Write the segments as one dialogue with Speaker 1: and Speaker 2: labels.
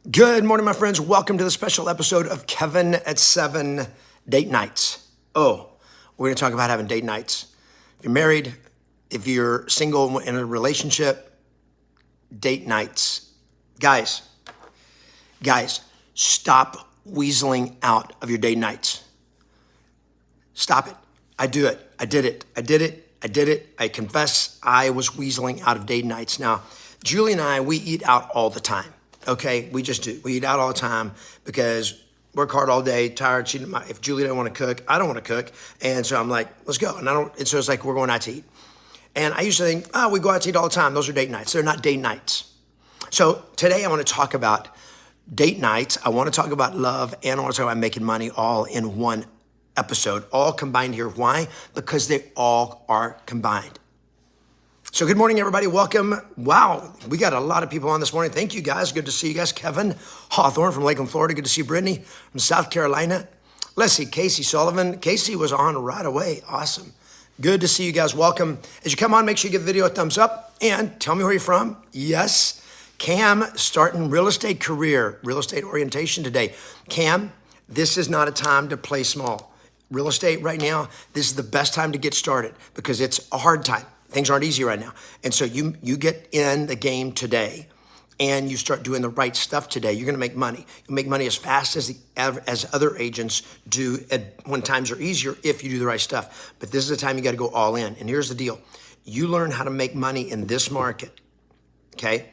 Speaker 1: Good morning, my friends. Welcome to the special episode of Kevin at 7 Date Nights. Oh, we're going to talk about having date nights. If you're married, if you're single in a relationship, date nights. Guys, stop weaseling out of your date nights. Stop it. I do it. I did it. I confess I was weaseling out of date nights. Now, Julie and I, we eat out all the time. Okay, we just do. We eat out all the time because work hard all day, tired. If Julie doesn't want to cook, I don't want to cook, and so I'm like, let's go. And so it's like we're going out to eat. And I used to think, we go out to eat all the time. Those are date nights. They're not date nights. So today I want to talk about date nights. I want to talk about love, and I want to talk about making money all in one episode, all combined here. Why? Because they all are combined. So good morning, everybody. Welcome. Wow, we got a lot of people on this morning. Thank you, guys. Good to see you guys. Kevin Hawthorne from Lakeland, Florida. Good to see Brittany from South Carolina. Let's see, Casey Sullivan. Casey was on right away. Awesome. Good to see you guys. Welcome. As you come on, make sure you give the video a thumbs up and tell me where you're from. Yes, Cam, starting real estate career, real estate orientation today. Cam, this is not a time to play small. Real estate right now, this is the best time to get started because it's a hard time. Things aren't easy right now. And so you get in the game today and you start doing the right stuff today. You're going to make money. You'll make money as fast as other agents do when times are easier if you do the right stuff. But this is the time you got to go all in. And here's the deal. You learn how to make money in this market, okay?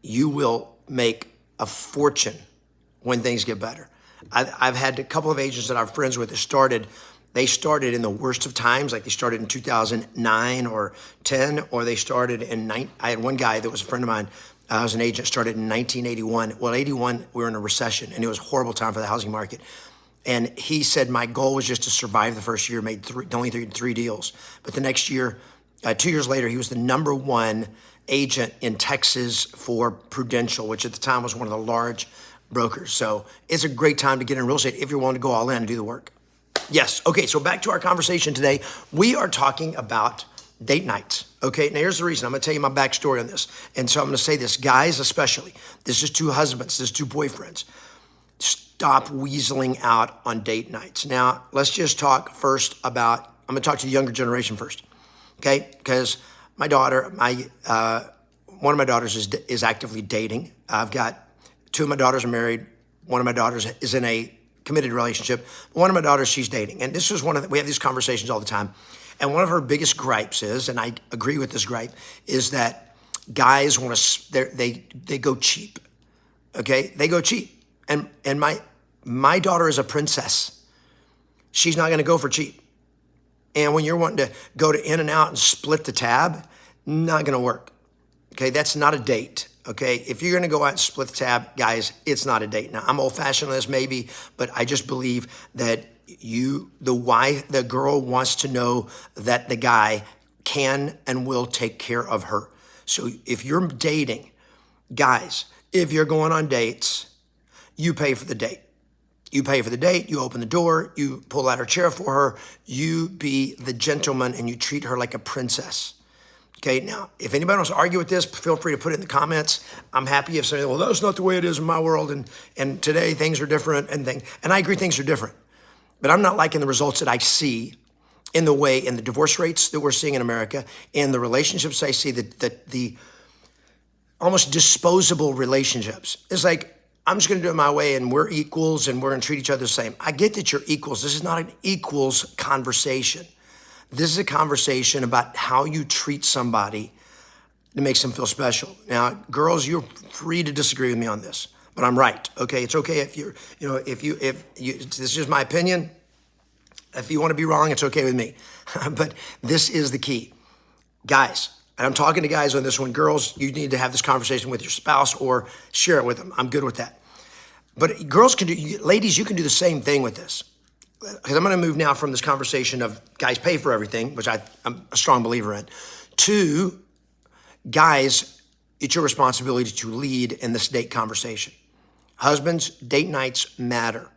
Speaker 1: You will make a fortune when things get better. I've had a couple of agents that I'm friends with that they started in the worst of times, like they started in 2009 or 10, or they started I had one guy that was a friend of mine, was an agent, started in 1981. Well, 81, we were in a recession, and it was a horrible time for the housing market. And he said, my goal was just to survive the first year, made only three deals. But the next year, 2 years later, he was the #1 agent in Texas for Prudential, which at the time was one of the large brokers. So it's a great time to get in real estate if you're willing to go all in and do the work. Yes. Okay. So back to our conversation today. We are talking about date nights. Okay. Now here's the reason. I'm going to tell you my backstory on this. And so I'm going to say this, guys, especially, this is two husbands, this is two boyfriends. Stop weaseling out on date nights. Now let's just talk first about, I'm going to talk to the younger generation first. Okay. Because my daughter, one of my daughters is actively dating. I've got two of my daughters are married. One of my daughters is in a committed relationship. One of my daughters, she's dating. And this is we have these conversations all the time. And one of her biggest gripes is, and I agree with this gripe, is that guys want to, they go cheap. Okay. They go cheap. And my daughter is a princess. She's not going to go for cheap. And when you're wanting to go to In-N-Out and split the tab, not going to work. Okay. That's not a date. Okay, if you're gonna go out and split the tab, guys, it's not a date. Now, I'm old-fashioned on this maybe, but I just believe that the girl wants to know that the guy can and will take care of her. So if you're dating, guys, if you're going on dates, you pay for the date. You pay for the date, you open the door, you pull out her chair for her, you be the gentleman and you treat her like a princess. Okay, now, if anybody wants to argue with this, feel free to put it in the comments. I'm happy if somebody, well, that's not the way it is in my world, and today things are different, and I agree things are different. But I'm not liking the results that I see in the divorce rates that we're seeing in America, in the relationships I see, the almost disposable relationships. It's like, I'm just gonna do it my way, and we're equals, and we're gonna treat each other the same. I get that you're equals. This is not an equals conversation. This is a conversation about how you treat somebody that makes them feel special. Now, girls, you're free to disagree with me on this, but I'm right. Okay, it's okay if this is just my opinion. If you want to be wrong, it's okay with me. But this is the key, guys. And I'm talking to guys on this one. Girls, you need to have this conversation with your spouse or share it with them. I'm good with that. But girls ladies, you can do the same thing with this. Because I'm going to move now from this conversation of guys pay for everything, which I'm a strong believer in, to guys, it's your responsibility to lead in this date conversation. Husbands, date nights matter.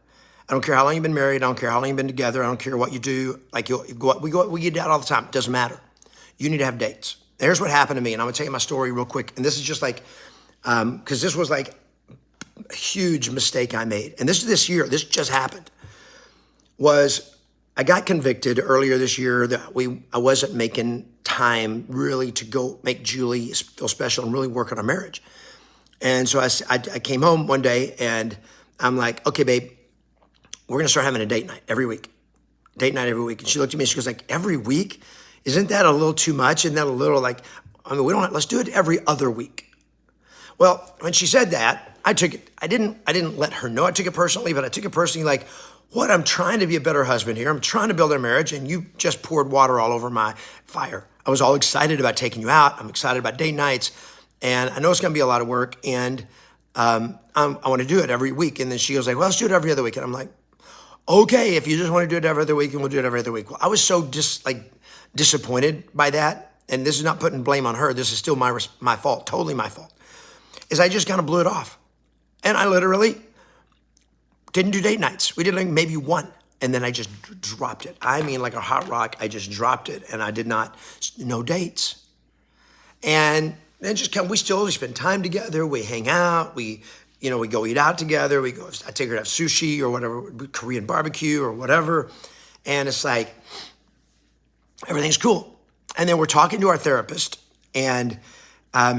Speaker 1: I don't care how long you've been married. I don't care how long you've been together. I don't care what you do. Like we get out all the time. It doesn't matter. You need to have dates. Here's what happened to me, and I'm going to tell you my story real quick. And this is just like, because this was like a huge mistake I made, and this year, this just happened, was I got convicted earlier this year that I wasn't making time really to go make Julie feel special and really work on our marriage. And so I came home one day and I'm like, okay, babe, we're gonna start having a date night every week. Date night every week. And she looked at me and she goes like, every week? Isn't that a little too much? Isn't that a little like, I mean, let's do it every other week. Well, when she said that, I took it, I didn't let her know I took it personally, but I took it personally like, what, I'm trying to be a better husband here. I'm trying to build our marriage and you just poured water all over my fire. I was all excited about taking you out. I'm excited about date nights and I know it's gonna be a lot of work and I wanna do it every week. And then she goes like, well, let's do it every other week. And I'm like, okay, if you just wanna do it every other week, then we'll do it every other week. Well, I was so disappointed by that. And this is not putting blame on her. This is still my fault, totally my fault, is I just kind of blew it off. And I literally didn't do date nights. We did like maybe one. And then I just dropped it. I mean, like a hot rock, I just dropped it. And I did no dates. And then we still spend time together. We hang out. We go eat out together. I take her to have sushi or whatever, Korean barbecue or whatever. And it's like, everything's cool. And then we're talking to our therapist and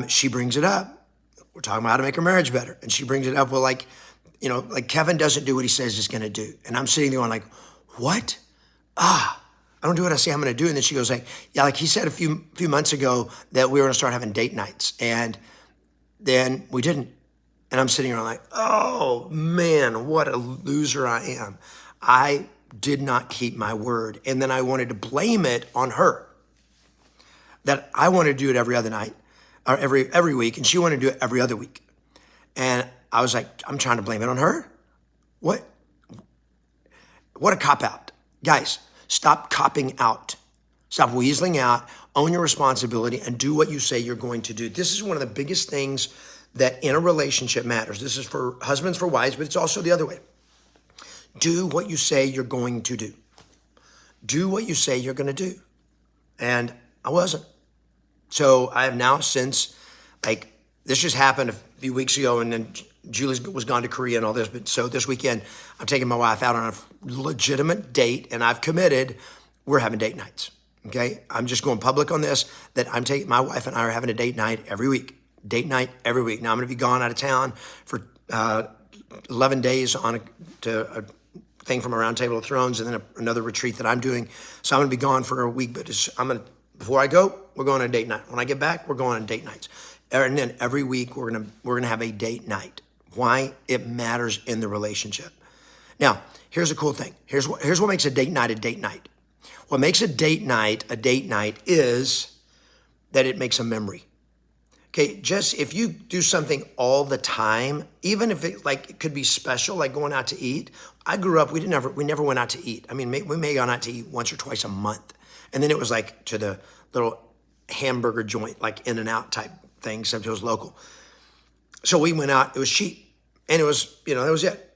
Speaker 1: she brings it up. We're talking about how to make our marriage better. And she brings it up, well, like Kevin doesn't do what he says he's gonna do. And I'm sitting there going like, what? I don't do what I say I'm gonna do. And then she goes like, yeah, like he said a few months ago that we were gonna start having date nights. And then we didn't. And I'm sitting here like, oh man, what a loser I am. I did not keep my word. And then I wanted to blame it on her. That I wanted to do it every other night or every week. And she wanted to do it every other week. And I was like, I'm trying to blame it on her? What a cop-out. Guys, stop copping out. Stop weaseling out, own your responsibility, and do what you say you're going to do. This is one of the biggest things that in a relationship matters. This is for husbands, for wives, but it's also the other way. Do what you say you're going to do. Do what you say you're going to do. And I wasn't. So I have now since, this just happened a few weeks ago, and then Julie was gone to Korea and all this. But so this weekend, I'm taking my wife out on a legitimate date, and I've committed, we're having date nights. Okay? I'm just going public on this, that my wife and I are having a date night every week. Date night every week. Now I'm going to be gone out of town for 11 days to a thing from Around Table of Thrones, and then another retreat that I'm doing. So I'm going to be gone for a week, but before I go, we're going on a date night. When I get back, we're going on date nights. And then every week we're gonna have a date night. Why? It matters in the relationship. Now, here's a cool thing. Here's what makes a date night a date night. What makes a date night is that it makes a memory. Okay, just if you do something all the time, even if it could be special, like going out to eat. I grew up, we never went out to eat. I mean, we may have gone out to eat once or twice a month. And then it was like to the little hamburger joint, like In-N-Out type thing, except it was local. So we went out, it was cheap. And it was, that was it.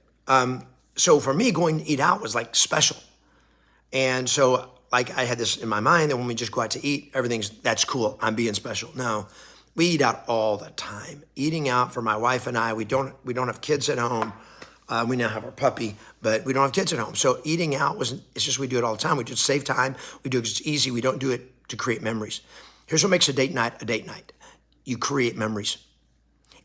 Speaker 1: So for me, going to eat out was like special. And so I had this in my mind that when we just go out to eat, that's cool, I'm being special. No, we eat out all the time. Eating out for my wife and I, we don't have kids at home. We now have our puppy, but we don't have kids at home. So eating out it's just we do it all the time. We just save time. We do it 'cause it's easy. We don't do it to create memories. Here's what makes a date night a date night. You create memories.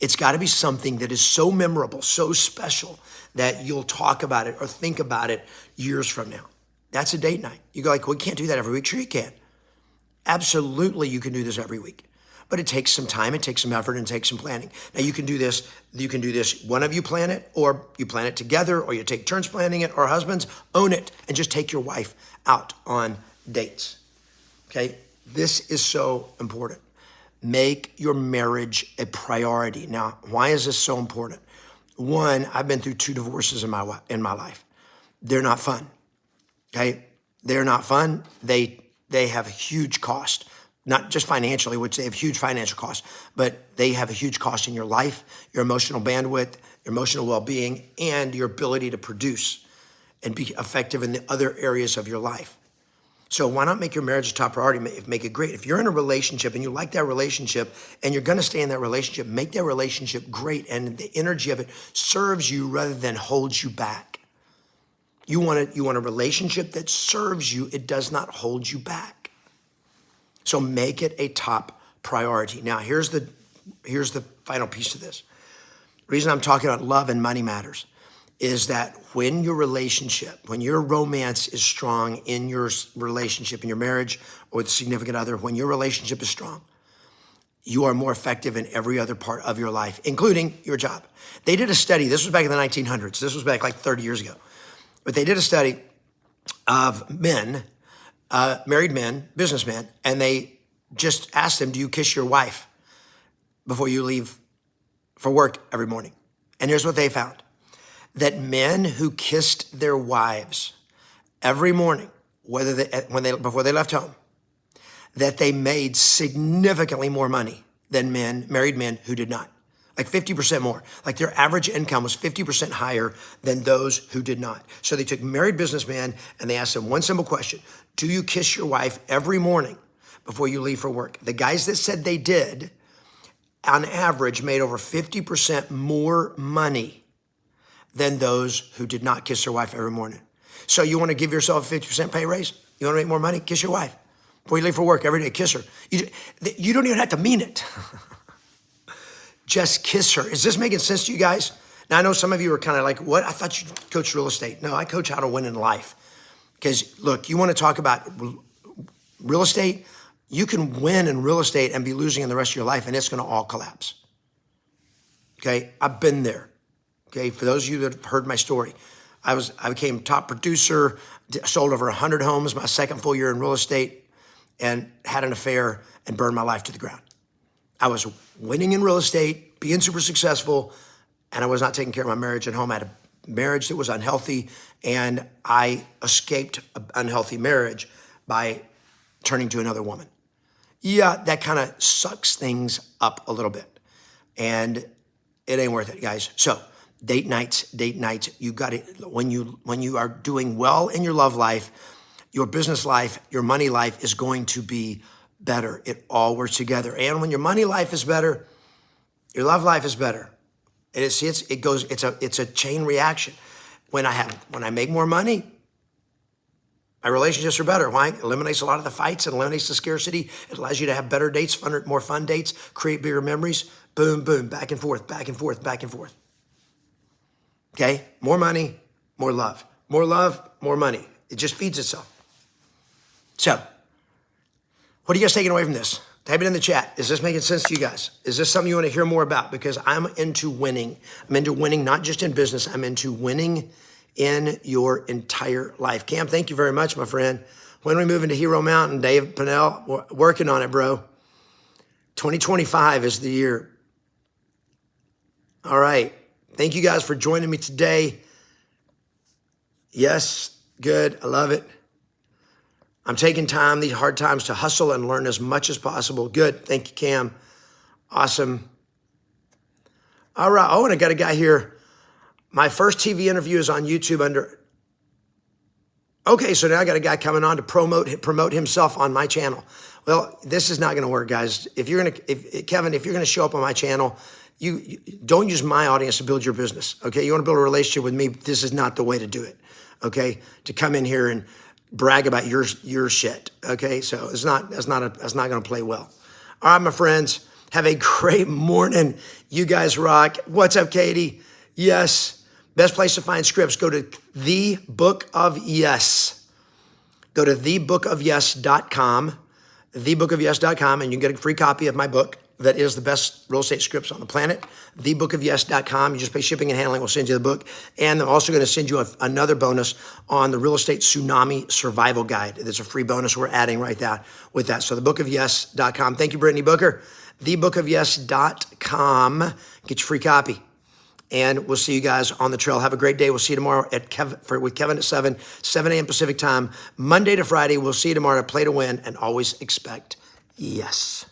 Speaker 1: It's got to be something that is so memorable, so special that you'll talk about it or think about it years from now. That's a date night. You go like, well, we can't do that every week. Sure you can. Absolutely, you can do this every week. But it takes some time, it takes some effort, and it takes some planning. Now you can do this, one of you plan it, or you plan it together, or you take turns planning it, or husbands, own it, and just take your wife out on dates, okay? This is so important. Make your marriage a priority. Now, why is this so important? One, I've been through 2 divorces in my life. They're not fun, okay? They're not fun. They have a huge cost. Not just financially, which they have huge financial costs, but they have a huge cost in your life, your emotional bandwidth, your emotional well-being, and your ability to produce and be effective in the other areas of your life. So why not make your marriage a top priority? Make it great. If you're in a relationship and you like that relationship and you're going to stay in that relationship, make that relationship great. And the energy of it serves you rather than holds you back. You want a relationship that serves you. It does not hold you back. So make it a top priority. Now, here's the final piece to this. The reason I'm talking about love and money matters is that when your relationship, when your romance is strong in your relationship, in your marriage or with a significant other, when your relationship is strong, you are more effective in every other part of your life, including your job. They did a study, this was back in the 1900s, this was back like 30 years ago, but they did a study of men, married men, businessmen, and they just asked them, do you kiss your wife before you leave for work every morning? And here's what they found. That men who kissed their wives every morning, before they left home, that they made significantly more money than married men who did not. Like 50% more. Like their average income was 50% higher than those who did not. So they took married businessmen and they asked them one simple question. Do you kiss your wife every morning before you leave for work? The guys that said they did, on average, made over 50% more money than those who did not kiss their wife every morning. So you want to give yourself a 50% pay raise? You want to make more money? Kiss your wife. Before you leave for work every day, kiss her. You don't even have to mean it. Just kiss her. Is this making sense to you guys? Now, I know some of you are kind of like, what? I thought you coached real estate. No, I coach how to win in life. Because look, you want to talk about real estate? You can win in real estate and be losing in the rest of your life, and it's going to all collapse. Okay, I've been there. Okay, for those of you that have heard my story, I became top producer, sold over 100 homes my second full year in real estate, and had an affair and burned my life to the ground. I was winning in real estate, being super successful, and I was not taking care of my marriage at home. I had a marriage that was unhealthy, and I escaped an unhealthy marriage by turning to another woman. Yeah, that kind of sucks things up a little bit, and it ain't worth it, guys. So date nights, you got it. When you are doing well in your love life, your business life, your money life is going to be better. It all works together. And when your money life is better, your love life is better. It's a chain reaction. When I make more money, my relationships are better. Why? It eliminates a lot of the fights. It eliminates the scarcity. It allows you to have better dates, more fun dates, create bigger memories. Boom, boom, back and forth, back and forth, back and forth. Okay? More money, more love. More love, more money. It just feeds itself. So, what are you guys taking away from this? Type it in the chat. Is this making sense to you guys? Is this something you want to hear more about? Because I'm into winning. I'm into winning, not just in business. I'm into winning in your entire life. Cam, thank you very much, my friend. When are we moving to Hero Mountain? Dave Pinnell, we're working on it, bro. 2025 is the year. All right. Thank you guys for joining me today. Yes, good. I love it. I'm taking time, these hard times, to hustle and learn as much as possible. Good. Thank you, Cam. Awesome. All right. Oh, and I got a guy here. My first TV interview is on YouTube under. Okay, so now I got a guy coming on to promote himself on my channel. Well, this is not going to work, guys. Kevin, if you're going to show up on my channel, you don't use my audience to build your business. Okay, you want to build a relationship with me. This is not the way to do it. Okay, to come in here and brag about your shit. Okay, so that's not going to play well. All right, my friends, have a great morning. You guys rock. What's up, Katie? Yes. Best place to find scripts, go to The Book of Yes. Go to thebookofyes.com, thebookofyes.com, and you can get a free copy of my book that is the best real estate scripts on the planet. Thebookofyes.com. You just pay shipping and handling. We'll send you the book. And I'm also going to send you another bonus on the Real Estate Tsunami Survival Guide. There's a free bonus we're adding right now with that. So thebookofyes.com. Thank you, Brittany Booker. Thebookofyes.com. Get your free copy. And we'll see you guys on the trail. Have a great day. We'll see you tomorrow with Kevin at 7 a.m. Pacific time, Monday to Friday. We'll see you tomorrow at Play to Win, and always expect yes.